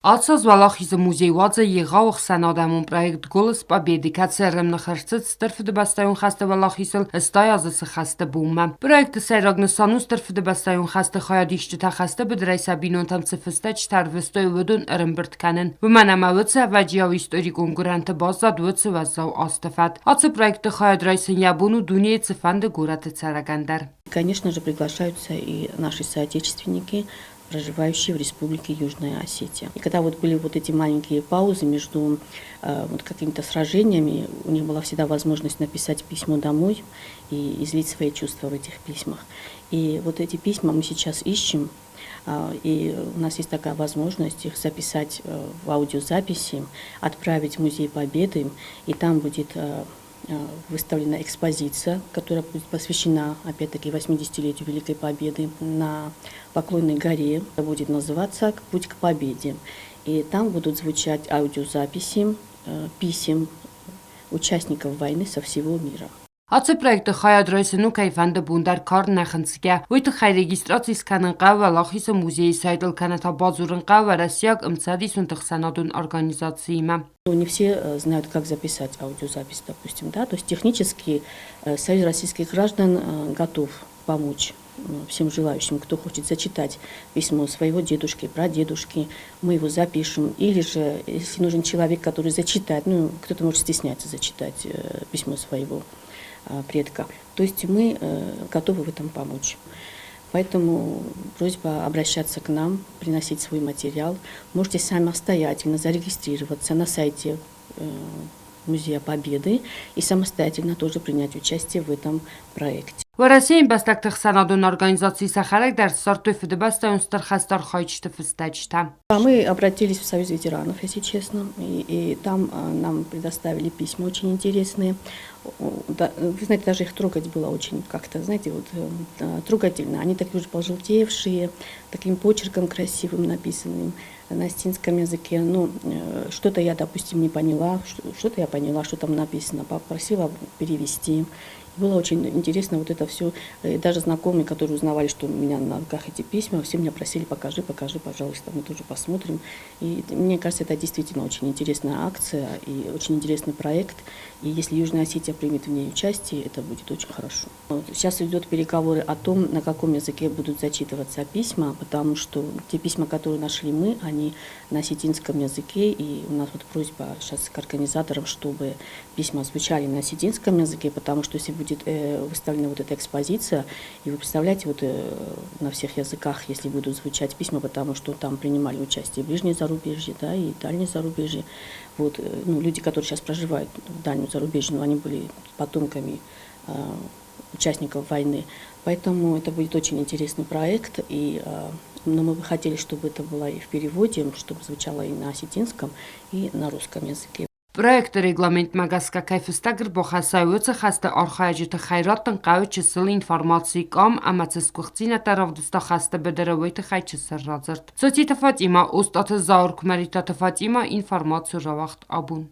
Ացած Վալախիզը մուզեյված է եղաղ սանադամուն պրայեկտ գոլս պաբեդի կացերրեմ նխարցыц տրֆդբաստայուն խաստը Վալախիզլ ստայազысы խաստը բումը։ Պրայեկտը սայրագնսանուս տրֆդբաստայուն խաստը խայադիշտը խաստը բդրայսաբինոն там цифստաչ տարվստոյ վդուն ըրմբրտկանն։ Վմանամավıцы վաջիավ историкун гуранты базадвыцы ваззау астафат. Ацı проекты хаядрайсын ябуну дуне цифанды гураты царагандар. Конечно же, приглашаются и наши соотечественники, проживающие в Республике Южная Осетия. И когда вот были вот эти маленькие паузы между вот какими-то сражениями, у них была всегда возможность написать письмо домой и излить свои чувства в этих письмах. И вот эти письма мы сейчас ищем, и у нас есть такая возможность их записать в аудиозаписи, отправить в Музей Победы, и там будет выставлена экспозиция, которая будет посвящена, опять-таки, 80-летию Великой Победы на Поклонной горе. Это будет называться «Путь к победе». И там будут звучать аудиозаписи писем участников войны со всего мира. Ացը պրայկտը խայադրայսնու կայվանդը բունդար կարն նախնցգյա, ոյթը խայ ռեգիստրացիս կաննկա Վալախիսը մուզեի сайдыл каната базурынqa варасяк МЦАДИСун тахсанадун организацияма. Не все знают, как записать аудиозапись, допустим, да, то есть технически Союз российских граждан готов помочь всем желающим, кто хочет зачитать письмо своего дедушки, прадедушки, мы его запишем. Или же, если нужен человек, который зачитает, ну, кто-то может стесняться зачитать письмо своего предка, то есть мы готовы в этом помочь. Поэтому просьба обращаться к нам, приносить свой материал. Можете самостоятельно зарегистрироваться на сайте Музея Победы и самостоятельно тоже принять участие в этом проекте. В России бастактых санадун организации Сахарак дар сортов дебастаун стархастар хайчты фстачта. Мы обратились в Союз ветеранов, если честно, и там нам предоставили письма очень интересные. Вы знаете, даже их трогать было очень как-то, знаете, вот трогательно. Они такие уже пожелтевшие, таким почерком красивым написанным на осетинском языке. Ну, что-то я, допустим, не поняла, что-то я поняла, что там написано, попросила перевести. Было очень интересно вот это все. И даже знакомые, которые узнавали, что у меня на руках эти письма, все меня просили: покажи, пожалуйста, мы тоже посмотрим. И мне кажется, это действительно очень интересная акция и очень интересный проект. И если Южная Осетия примет в ней участие, это будет очень хорошо. Сейчас идут переговоры о том, на каком языке будут зачитываться письма, потому что те письма, которые нашли мы, они на осетинском языке. И у нас вот просьба сейчас к организаторам, чтобы письма звучали на осетинском языке, потому что если будет выставлена вот эта экспозиция, и вы представляете, вот на всех языках, если будут звучать письма, потому что там принимали участие ближнее зарубежье, да, и дальнее зарубежье. Вот, ну, люди, которые сейчас проживают в дальнем зарубежье, они были потомками участников войны. Поэтому это будет очень интересный проект, но мы бы хотели, чтобы это было и в переводе, чтобы звучало и на осетинском, и на русском языке. Проект регламент магаска кайфыстагр бохасаюцы хаста архаджиты хайраттын қауычысыл информации кам амацискухцина таравдуста хаста бедеровойты хайчысы разырт. Сотита Фатима, устаты заур кмаритаты Фатима информацию равахт абун.